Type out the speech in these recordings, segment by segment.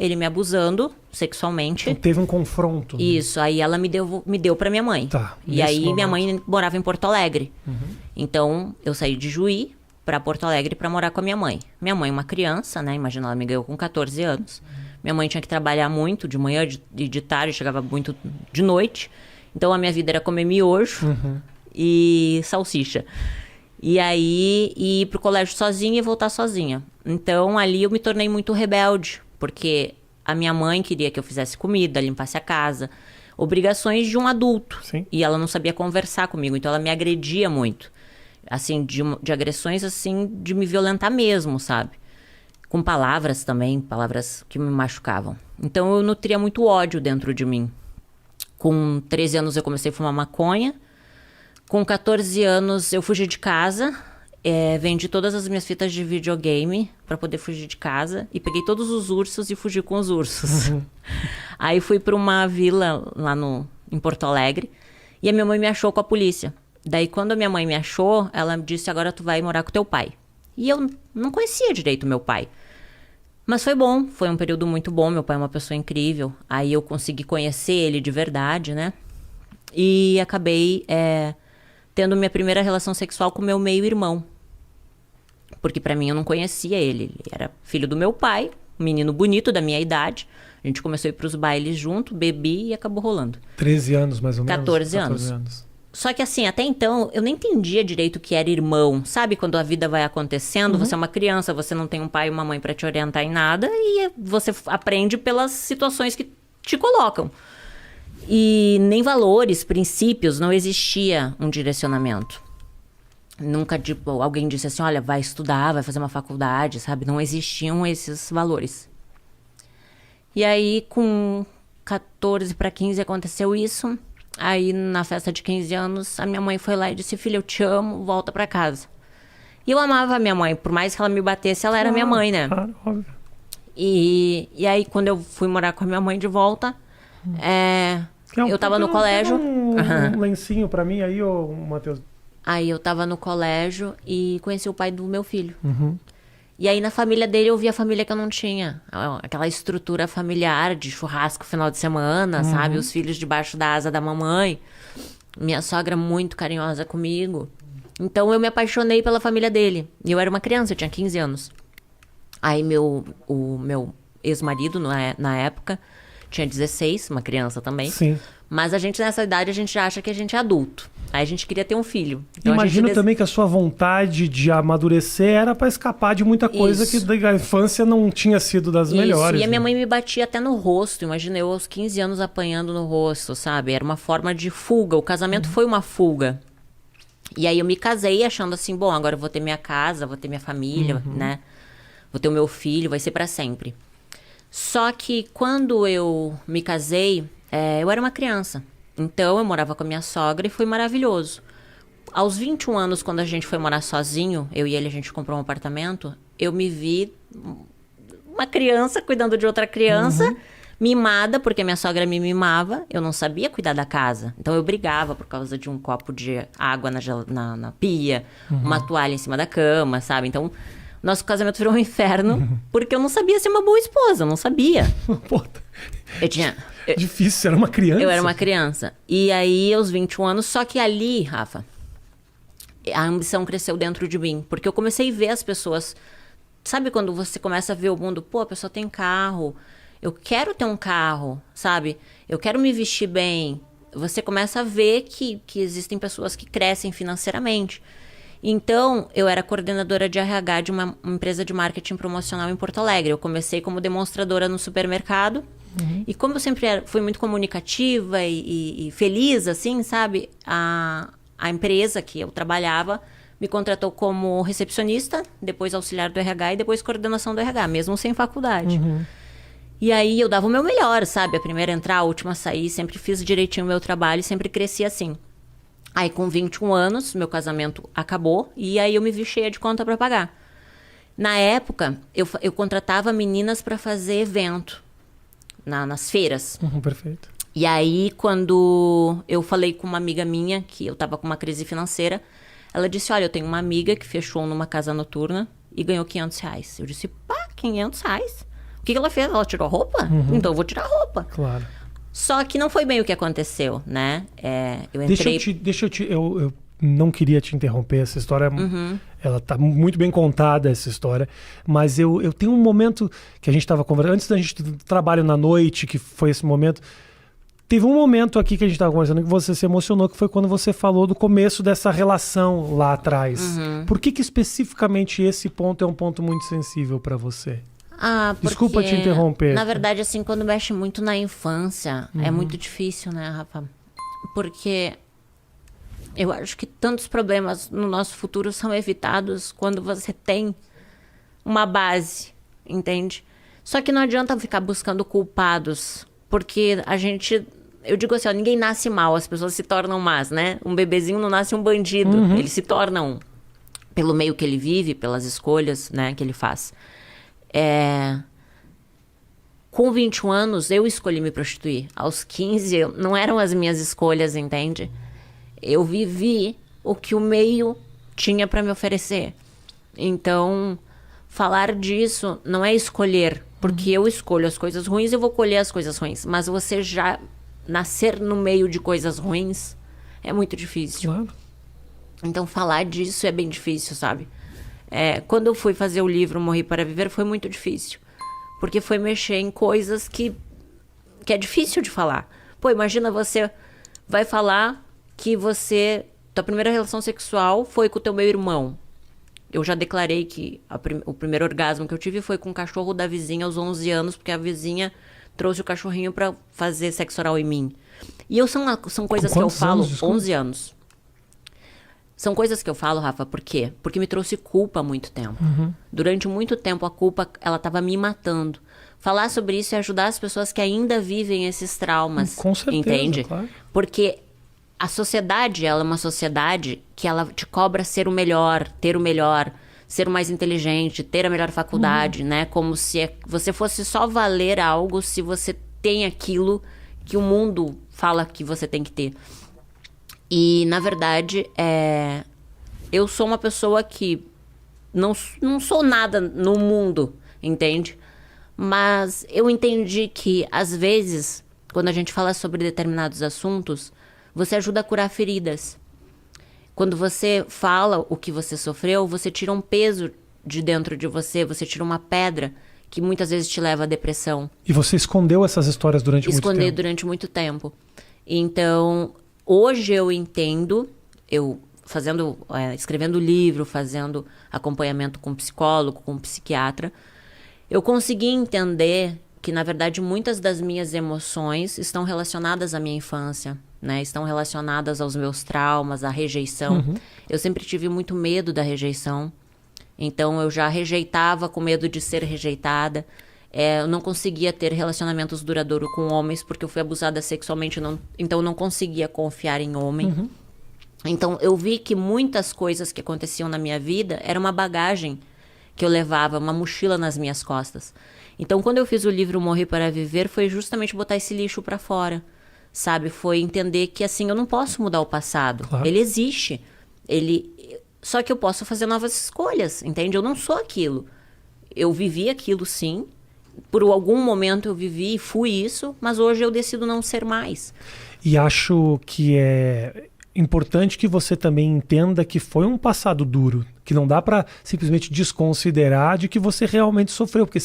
ele me abusando sexualmente. Então, teve um confronto. Né? Isso, aí ela me deu pra minha mãe. Tá, e aí momento. minha mãe morava em Porto Alegre. Então eu saí de Juí pra Porto Alegre pra morar com a minha mãe. Minha mãe é uma criança, né? Imagina, ela me ganhou com 14 anos. Minha mãe tinha que trabalhar muito de manhã e de tarde, chegava muito de noite. Então a minha vida era comer miojo e salsicha. E aí ir pro colégio sozinha e voltar sozinha. Então ali eu me tornei muito rebelde, porque a minha mãe queria que eu fizesse comida, limpasse a casa, obrigações de um adulto. Sim. E ela não sabia conversar comigo, então ela me agredia muito. Assim, de agressões assim, de me violentar mesmo, sabe? Com palavras também, palavras que me machucavam. Então eu nutria muito ódio dentro de mim. Com 13 anos eu comecei a fumar maconha. Com 14 anos eu fugi de casa, vendi todas as minhas fitas de videogame pra poder fugir de casa. E peguei todos os ursos e fugi com os ursos. Aí fui pra uma vila lá em Porto Alegre. E a minha mãe me achou com a polícia. Daí quando a minha mãe me achou, ela me disse, agora tu vai morar com teu pai. E eu não conhecia direito meu pai. Mas foi bom, foi um período muito bom. Meu pai é uma pessoa incrível. Aí eu consegui conhecer ele de verdade, né? E acabei tendo minha primeira relação sexual com meu meio-irmão. Porque pra mim eu não conhecia ele. Ele era filho do meu pai, um menino bonito da minha idade. A gente começou a ir pros bailes junto, bebi e acabou rolando. 13 anos mais ou menos? 14 anos. Só que assim, até então, eu nem entendia direito o que era irmão. Sabe quando a vida vai acontecendo? Você é uma criança, você não tem um pai e uma mãe pra te orientar em nada. E você aprende pelas situações que te colocam. E nem valores, princípios, não existia um direcionamento. Nunca, tipo, alguém disse assim, olha, vai estudar, vai fazer uma faculdade, sabe? Não existiam esses valores. E aí, com 14 para 15 aconteceu isso. Aí, na festa de 15 anos, a minha mãe foi lá e disse, filha, eu te amo, volta pra casa. E eu amava a minha mãe, por mais que ela me batesse, ela era minha mãe, né? Claro, óbvio. E aí, quando eu fui morar com a minha mãe de volta, eu tava no colégio. Um lencinho pra mim aí, ô Matheus. Aí eu tava no colégio e conheci o pai do meu filho. E aí na família dele eu vi a família que eu não tinha. Aquela estrutura familiar de churrasco final de semana, sabe? Os filhos debaixo da asa da mamãe. Minha sogra muito carinhosa comigo. Então eu me apaixonei pela família dele. E eu era uma criança, eu tinha 15 anos. Aí o meu ex-marido, na época, tinha 16, uma criança também. Sim. Mas a gente, nessa idade, a gente já acha que a gente é adulto. Aí a gente queria ter um filho. Então, imagino também que a sua vontade de amadurecer era pra escapar de muita coisa que da infância não tinha sido das melhores. E a minha mãe me batia até no rosto. Imagina eu aos 15 anos apanhando no rosto, sabe? Era uma forma de fuga. O casamento foi uma fuga. E aí eu me casei achando assim, bom, agora eu vou ter minha casa, vou ter minha família, né? Vou ter o meu filho, vai ser pra sempre. Só que quando eu me casei, eu era uma criança. Então eu morava com a minha sogra e foi maravilhoso. Aos 21 anos, quando a gente foi morar sozinho, eu e ele, a gente comprou um apartamento, eu me vi uma criança cuidando de outra criança, mimada, porque minha sogra me mimava. Eu não sabia cuidar da casa. Então eu brigava por causa de um copo de água na pia, uma toalha em cima da cama, sabe? Então nosso casamento virou um inferno, porque eu não sabia ser uma boa esposa, eu não sabia. Pô, Eu difícil, era uma criança. Eu era uma criança. E aí, aos 21 anos, só que ali, Rafa, a ambição cresceu dentro de mim. Porque eu comecei a ver as pessoas... Sabe quando você começa a ver o mundo? Pô, a pessoa tem carro. Eu quero ter um carro, sabe? Eu quero me vestir bem. Você começa a ver que existem pessoas que crescem financeiramente. Então, eu era coordenadora de RH de uma empresa de marketing promocional em Porto Alegre. Eu comecei como demonstradora no supermercado. E como eu sempre fui muito comunicativa e feliz, assim, sabe? A empresa que eu trabalhava me contratou como recepcionista, depois auxiliar do RH e depois coordenação do RH, mesmo sem faculdade. E aí eu dava o meu melhor, sabe? A primeira a entrar, a última a sair, sempre fiz direitinho o meu trabalho, sempre cresci assim. Aí com 21 anos, meu casamento acabou e aí eu me vi cheia de conta para pagar. Na época, eu contratava meninas para fazer evento nas feiras. Perfeito. E aí, quando eu falei com uma amiga minha, que eu tava com uma crise financeira, ela disse, olha, eu tenho uma amiga que fechou numa casa noturna e ganhou R$500. Eu disse, pá, R$500? O que ela fez? Ela tirou a roupa? Então eu vou tirar a roupa. Claro. Só que não foi bem o que aconteceu, né? Eu entrei... Eu não queria te interromper, essa história, ela tá muito bem contada, essa história, mas eu tenho um momento que a gente estava conversando, antes da gente trabalho na noite, que foi esse momento, teve um momento aqui que a gente estava conversando que você se emocionou, que foi quando você falou do começo dessa relação lá atrás. Por que especificamente esse ponto é um ponto muito sensível para você? Porque, desculpa te interromper. Na verdade, assim, quando mexe muito na infância, é muito difícil, né, Rafa? Porque eu acho que tantos problemas no nosso futuro são evitados quando você tem uma base, entende? Só que não adianta ficar buscando culpados, porque eu digo assim, ó, ninguém nasce mal, as pessoas se tornam más, né? Um bebezinho não nasce um bandido, ele se torna um. Pelo meio que ele vive, pelas escolhas, né, que ele faz. Com 21 anos, eu escolhi me prostituir. Aos 15, não eram as minhas escolhas, entende? Eu vivi o que o meio tinha para me oferecer. Então, falar disso não é escolher, porque eu escolho as coisas ruins e eu vou colher as coisas ruins. Mas você já nascer no meio de coisas ruins é muito difícil. Claro. Então, falar disso é bem difícil, sabe? Quando eu fui fazer o livro Morri para Viver, foi muito difícil. Porque foi mexer em coisas que é difícil de falar. Pô, imagina você vai falar que tua primeira relação sexual foi com o teu meu irmão. Eu já declarei que o primeiro orgasmo que eu tive foi com o cachorro da vizinha aos 11 anos, porque a vizinha trouxe o cachorrinho pra fazer sexo oral em mim. E são coisas que eu falo... 11 anos. São coisas que eu falo, Rafa, por quê? Porque me trouxe culpa há muito tempo. Durante muito tempo, a culpa, ela tava me matando. Falar sobre isso e ajudar as pessoas que ainda vivem esses traumas. Com certeza, entende? Claro. Porque a sociedade, ela é uma sociedade que ela te cobra ser o melhor, ter o melhor, ser o mais inteligente, ter a melhor faculdade, né? Como se você fosse só valer algo se você tem aquilo que o mundo fala que você tem que ter. E, na verdade, eu sou uma pessoa que não sou nada no mundo, entende? Mas eu entendi que, às vezes, quando a gente fala sobre determinados assuntos, você ajuda a curar feridas. Quando você fala o que você sofreu, você tira um peso de dentro de você, você tira uma pedra que muitas vezes te leva à depressão. E você escondeu essas histórias durante muito tempo? Esconder durante muito tempo. Então, hoje eu entendo, escrevendo livro, fazendo acompanhamento com psicólogo, com psiquiatra, eu consegui entender que, na verdade, muitas das minhas emoções estão relacionadas à minha infância, né? Estão relacionadas aos meus traumas, à rejeição. Eu sempre tive muito medo da rejeição. Então, eu já rejeitava com medo de ser rejeitada. Eu não conseguia ter relacionamentos duradouros com homens, porque eu fui abusada sexualmente, então eu não conseguia confiar em homem. Então, eu vi que muitas coisas que aconteciam na minha vida era uma bagagem que eu levava, uma mochila nas minhas costas. Então, quando eu fiz o livro Morrer para Viver, foi justamente botar esse lixo para fora, sabe? Foi entender que, assim, eu não posso mudar o passado. Claro. Ele existe. Só que eu posso fazer novas escolhas, entende? Eu não sou aquilo. Eu vivi aquilo, sim. Por algum momento eu vivi e fui isso, mas hoje eu decido não ser mais. E acho que é importante que você também entenda que foi um passado duro, que não dá para simplesmente desconsiderar de que você realmente sofreu, porque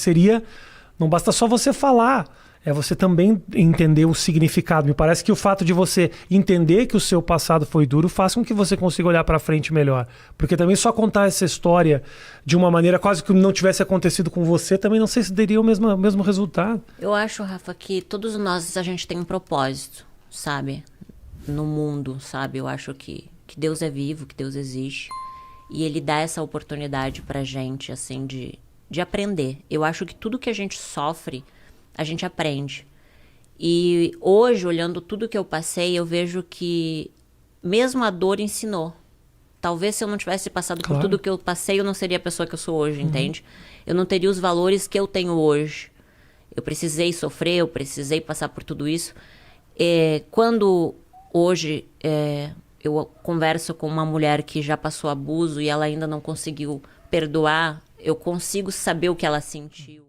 não basta só você falar, é você também entender o significado. Me parece que o fato de você entender que o seu passado foi duro faz com que você consiga olhar para frente melhor, porque também só contar essa história de uma maneira quase que não tivesse acontecido com você, também não sei se daria o mesmo resultado. Eu acho, Rafa, que todos nós, a gente tem um propósito, sabe? No mundo, sabe? Eu acho que Deus é vivo, que Deus existe. E Ele dá essa oportunidade pra gente, assim, de aprender. Eu acho que tudo que a gente sofre, a gente aprende. E hoje, olhando tudo que eu passei, eu vejo que mesmo a dor ensinou. Talvez se eu não tivesse passado por tudo que eu passei, eu não seria a pessoa que eu sou hoje, entende? Eu não teria os valores que eu tenho hoje. Eu precisei sofrer, eu precisei passar por tudo isso. Quando hoje eu converso com uma mulher que já passou abuso e ela ainda não conseguiu perdoar, eu consigo saber o que ela sentiu.